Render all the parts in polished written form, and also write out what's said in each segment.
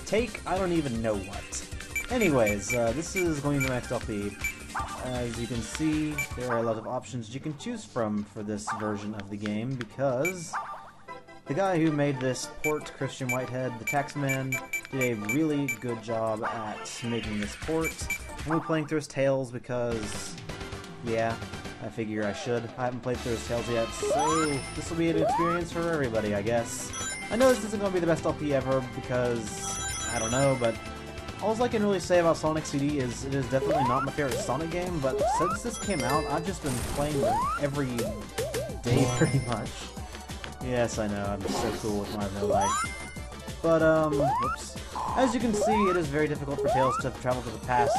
take I don't even know what. Anyways, this is going to be the next LP. As you can see, there are a lot of options you can choose from for this version of the game, because the guy who made this port, Christian Whitehead, the Taxman, did a really good job at making this port. I'm only playing through his Tales because, yeah, I figure I should. I haven't played through his Tales yet, so this will be an experience for everybody, I guess. I know this isn't going to be the best LP ever because, I don't know, but all I can really say about Sonic CD is it is definitely not my favorite Sonic game, but since this came out, I've just been playing it every day pretty much. Yes, I know, I'm just so cool with my real life. But, whoops. As you can see, it is very difficult for Tails to travel to the past.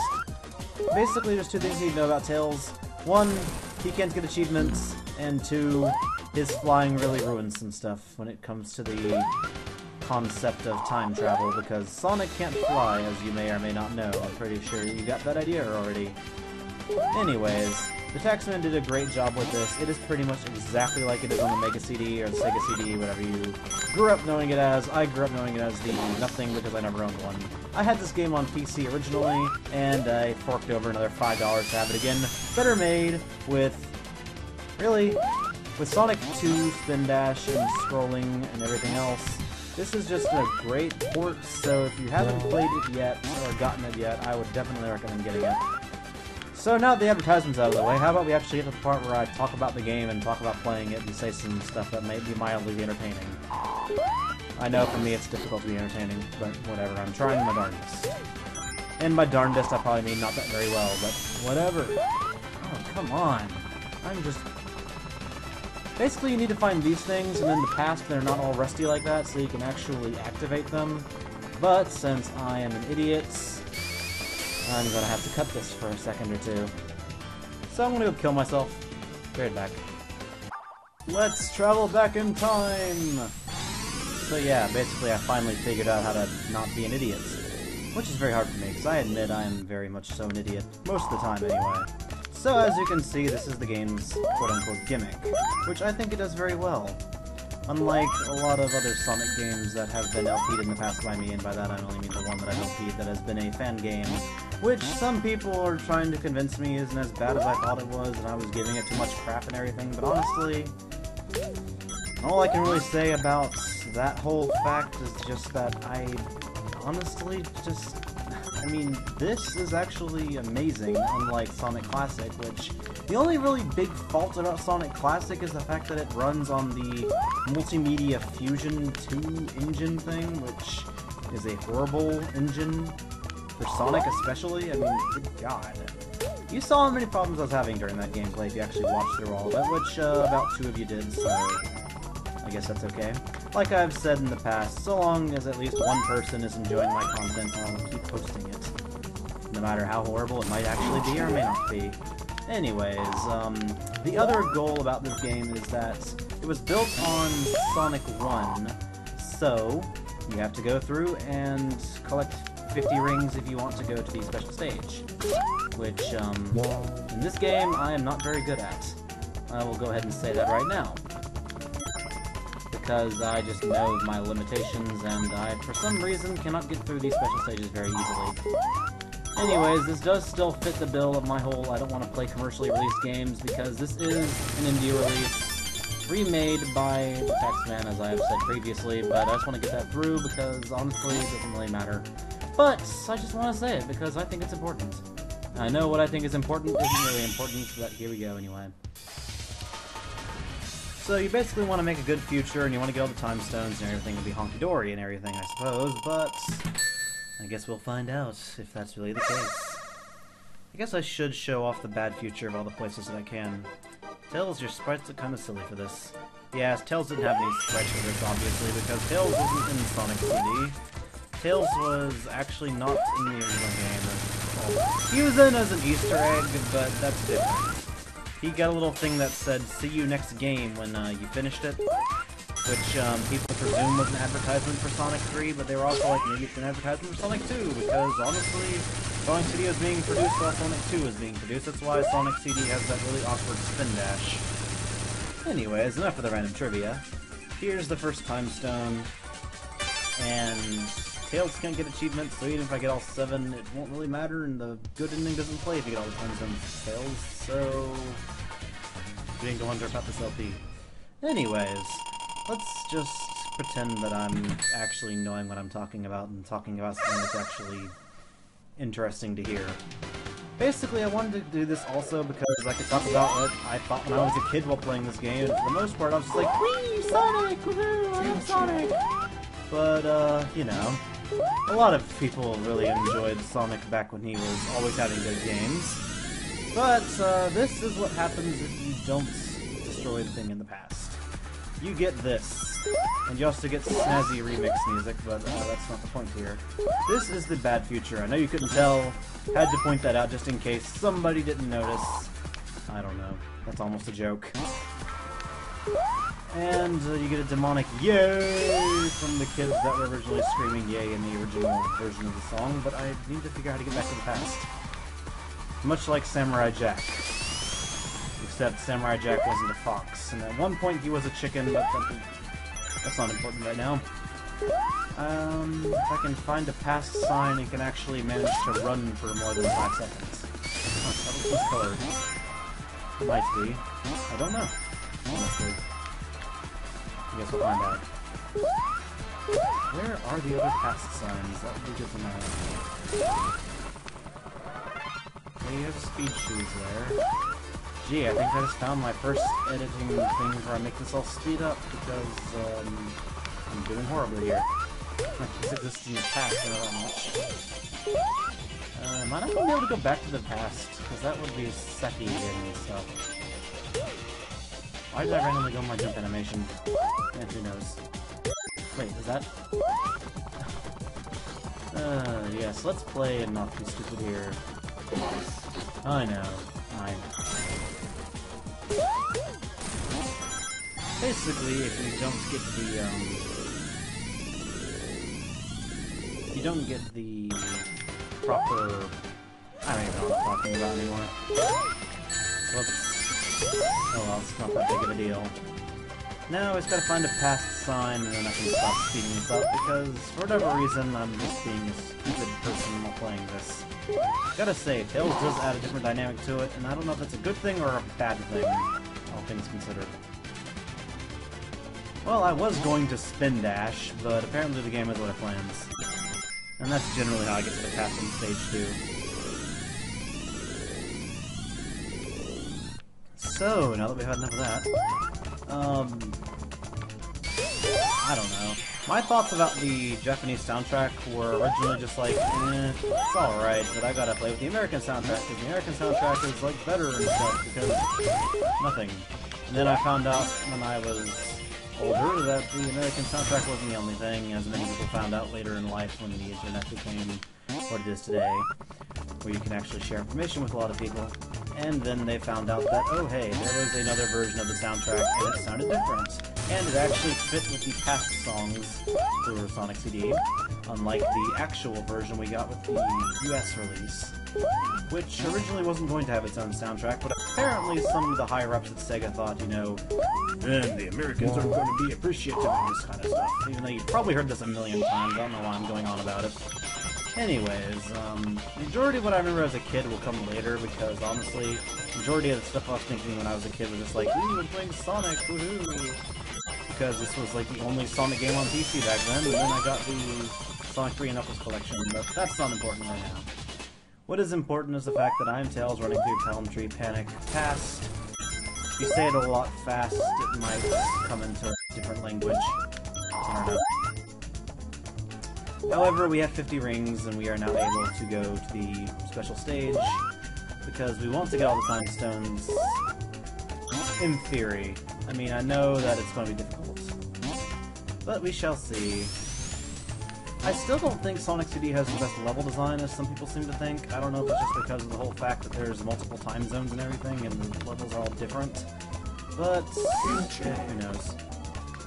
Basically, there's two things you need to know about Tails. One, he can't get achievements, and two, his flying really ruins some stuff when it comes to the concept of time travel, because Sonic can't fly, as you may or may not know. I'm pretty sure you got that idea already. Anyways, the Taxman did a great job with this. It is pretty much exactly like it is on the Mega CD or the Sega CD, whatever you grew up knowing it as. I grew up knowing it as the Nothing because I never owned one. I had this game on PC originally, and I forked over another $5 to have it again. Better made with, really, with Sonic 2, Spin Dash, and scrolling and everything else. This is just a great port, so if you haven't played it yet, or gotten it yet, I would definitely recommend getting it. So now that the advertisement's out of the way, how about we actually get to the part where I talk about the game and talk about playing it and say some stuff that may be mildly entertaining. I know for me it's difficult to be entertaining, but whatever, I'm trying my darndest. And by darndest I probably mean not that very well, but whatever. Oh, come on. I'm just... Basically, you need to find these things, and in the past they're not all rusty like that, so you can actually activate them. But since I am an idiot, I'm gonna have to cut this for a second or two. So I'm gonna go kill myself. Be right back. Let's travel back in time! So yeah, basically I finally figured out how to not be an idiot. Which is very hard for me, because I admit I am very much so an idiot. Most of the time, anyway. So as you can see, this is the game's quote-unquote gimmick, which I think it does very well. Unlike a lot of other Sonic games that have been LP'd in the past by me, and by that I only mean the one that I've LP'd that has been a fan game, which some people are trying to convince me isn't as bad as I thought it was, and I was giving it too much crap and everything, but honestly, all I can really say about that whole fact is just that I honestly just... I mean, this is actually amazing, unlike Sonic Classic, which... The only really big fault about Sonic Classic is the fact that it runs on the Multimedia Fusion 2 engine thing, which is a horrible engine for Sonic especially. I mean, good god. You saw how many problems I was having during that gameplay if you actually watched through all of it, which about 2 of you did, so I guess that's okay. Like I've said in the past, so long as at least one person is enjoying my content, I'll keep posting it. No matter how horrible it might actually be or may not be. Anyways, the other goal about this game is that it was built on Sonic 1, so you have to go through and collect 50 rings if you want to go to the special stage, which, in this game, I am not very good at. I will go ahead and say that right now, because I just know my limitations, and I, for some reason, cannot get through these special stages very easily. Anyways, this does still fit the bill of my whole I don't want to play commercially released games, because this is an indie release, remade by the Taxman, as I have said previously, but I just want to get that through because, honestly, it doesn't really matter. But, I just want to say it because I think it's important. I know what I think is important isn't really important, but here we go anyway. So you basically want to make a good future, and you want to get all the time stones, and everything will be honky-dory and everything, I suppose, but I guess we'll find out if that's really the case. I guess I should show off the bad future of all the places that I can. Tails, your sprites look kind of silly for this. Yeah, Tails didn't have any sprites for this, obviously, because Tails wasn't in Sonic CD. Tails was actually not in the original game. He was in as an Easter egg, but that's different. He got a little thing that said, "See you next game," when you finished it, which people presume was an advertisement for Sonic 3, but they were also like, maybe it's an advertisement for Sonic 2, because honestly, Sonic CD is being produced while Sonic 2 is being produced. That's why Sonic CD has that really awkward spin dash. Anyways, enough of the random trivia. Here's the first time stone, and Tails can't get achievements, so even if I get all 7, it won't really matter, and the good ending doesn't play if you get all the time zones as Tails, so... Beginning to wonder about this LP. Anyways, let's just pretend that I'm actually knowing what I'm talking about and talking about something that's actually interesting to hear. Basically, I wanted to do this also because I could talk about what I thought when I was a kid while playing this game, and for the most part I was just like, whee, Sonic! Woohoo! I am Sonic! But, you know, a lot of people really enjoyed Sonic back when he was always having good games. But, this is what happens if you don't destroy the thing in the past. You get this. And you also get snazzy remix music, but that's not the point here. This is the bad future. I know you couldn't tell. Had to point that out just in case somebody didn't notice. I don't know. That's almost a joke. And you get a demonic yay from the kids that were originally screaming yay in the original version of the song, but I need to figure out how to get back to the past. Much like Samurai Jack. Except Samurai Jack wasn't a fox, and at one point he was a chicken, but that's not important right now. If I can find a past sign, it can actually manage to run for more than 5 seconds. Huh, that looks miscolored. Might be. I don't know. Honestly. I guess we'll find out. Where are the other past signs? That would be good to know. Okay, you have speed shoes there. Gee, I think I just found my first editing thing where I make this all speed up because, I'm doing horribly here. Like, this exists in the past, I know that much. Am I not going to be able to go back to the past? Because that would be sucky and stuff. Why did I randomly go on my jump animation? And who knows. Wait, is that... yes, let's play and not be stupid here. I know. Basically, if you don't get the, you don't get the proper... I don't even know what I'm talking about anymore. Whoops. Oh well, it's not that big of a deal. Now, I just gotta find a past sign, and then I can stop speeding this up, because, for whatever reason, I'm just being a stupid person while playing this. Gotta say, Tails does add a different dynamic to it, and I don't know if it's a good thing or a bad thing, all things considered. Well, I was going to spin dash, but apparently the game has other plans. And that's generally how I get to the past in stage 2. So, now that we've had enough of that, I don't know. My thoughts about the Japanese soundtrack were originally just like, it's alright, but I gotta play with the American soundtrack, because the American soundtrack is, like, better and stuff, because nothing. And then I found out when I was older that the American soundtrack wasn't the only thing, as many people found out later in life when the internet became what it is today, where you can actually share information with a lot of people. And then they found out that, oh hey, there was another version of the soundtrack, and it sounded different. And it actually fit with the past songs for Sonic CD, unlike the actual version we got with the US release, which originally wasn't going to have its own soundtrack, but apparently some of the higher-ups at Sega thought, you know, then the Americans are going to be appreciative of this kind of stuff. Even though you've probably heard this a million times, I don't know why I'm going on about it. Anyways, majority of what I remember as a kid will come later, because honestly, majority of the stuff I was thinking when I was a kid was just like, ooh, I'm playing Sonic, woohoo! Because this was like the only Sonic game on PC back then, and then I got the Sonic 3 and Knuckles collection, but that's not important right now. What is important is the fact that I'm Tails running through Palmtree Panic Past. If you say it a lot fast, it might come into a different language. I don't know. However, we have 50 rings, and we are now able to go to the special stage, because we want to get all the time stones, in theory. I mean, I know that it's going to be difficult, but we shall see. I still don't think Sonic CD has the best level design, as some people seem to think. I don't know if it's just because of the whole fact that there's multiple time zones and everything, and the levels are all different, but who knows.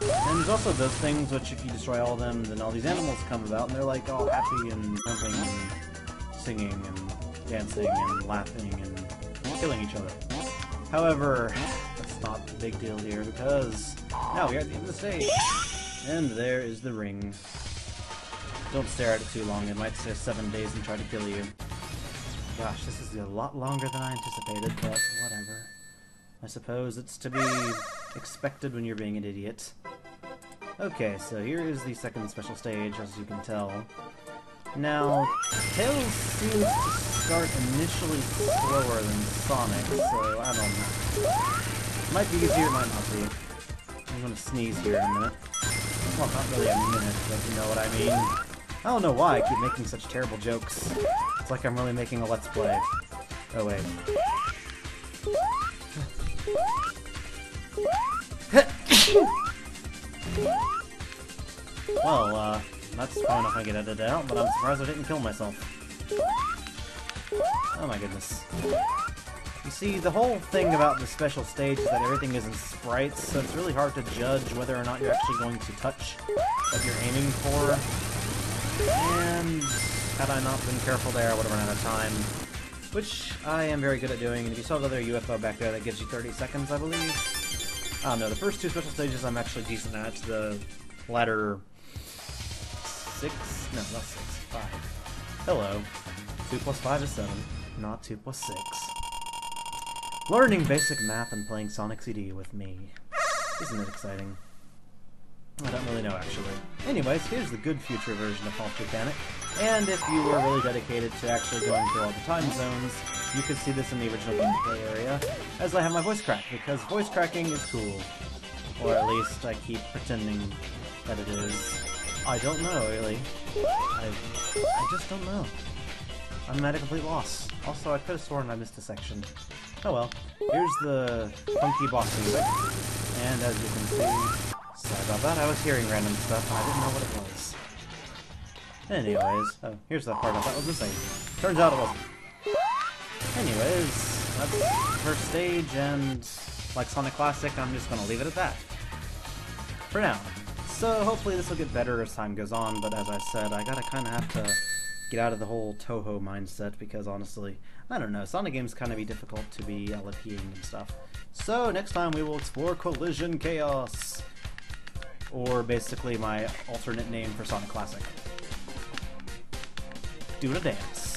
And there's also those things which, if you destroy all of them, then all these animals come about, and they're like all happy and jumping and singing and dancing and laughing and killing each other. However, that's not the big deal here, because now we are at the end of the stage, and there is the ring. Don't stare at it too long, it might say 7 days and try to kill you. Gosh, this is a lot longer than I anticipated, but whatever. I suppose it's to be expected when you're being an idiot. Okay, so here is the second special stage, as you can tell. Now, Tails seems to start initially slower than Sonic, so I don't know. Might be easier, might not be. I'm gonna sneeze here in a minute. Well, not really a minute, but you know what I mean. I don't know why I keep making such terrible jokes. It's like I'm really making a Let's Play. Oh, wait. Well, that's probably not gonna get edited out, but I'm surprised I didn't kill myself. Oh my goodness. You see, the whole thing about the special stage is that everything is in sprites, so it's really hard to judge whether or not you're actually going to touch what you're aiming for. And had I not been careful there, I would have run out of time. Which I am very good at doing, and if you saw the other UFO back there, that gives you 30 seconds, I believe. I don't know, the first two special stages I'm actually decent at. The latter 6? No, not 6. 5. Hello. 2 plus 5 is 7, not 2 plus 6. Learning basic math and playing Sonic CD with me. Isn't it exciting? I don't really know, actually. Anyways, here's the good future version of Palmtree Panic. And if you were really dedicated to actually going through all the time zones, you could see this in the original gameplay area, as I have my voice cracked, because voice cracking is cool. Or at least I keep pretending that it is. I don't know, really. I just don't know. I'm at a complete loss. Also, I could have sworn I missed a section. Oh well. Here's the funky boss music. And as you can see, sorry about that, I was hearing random stuff and I didn't know what it was. Anyways, oh, here's that part I thought was missing. Turns out it wasn't. Anyways, that's the first stage, and like Sonic Classic, I'm just gonna leave it at that. For now. So hopefully this will get better as time goes on, but as I said, I gotta kinda have to get out of the whole Toho mindset, because honestly, I don't know, Sonic games kinda be difficult to be LPing and stuff. So next time we will explore Collision Chaos, or basically my alternate name for Sonic Classic. Do the dance.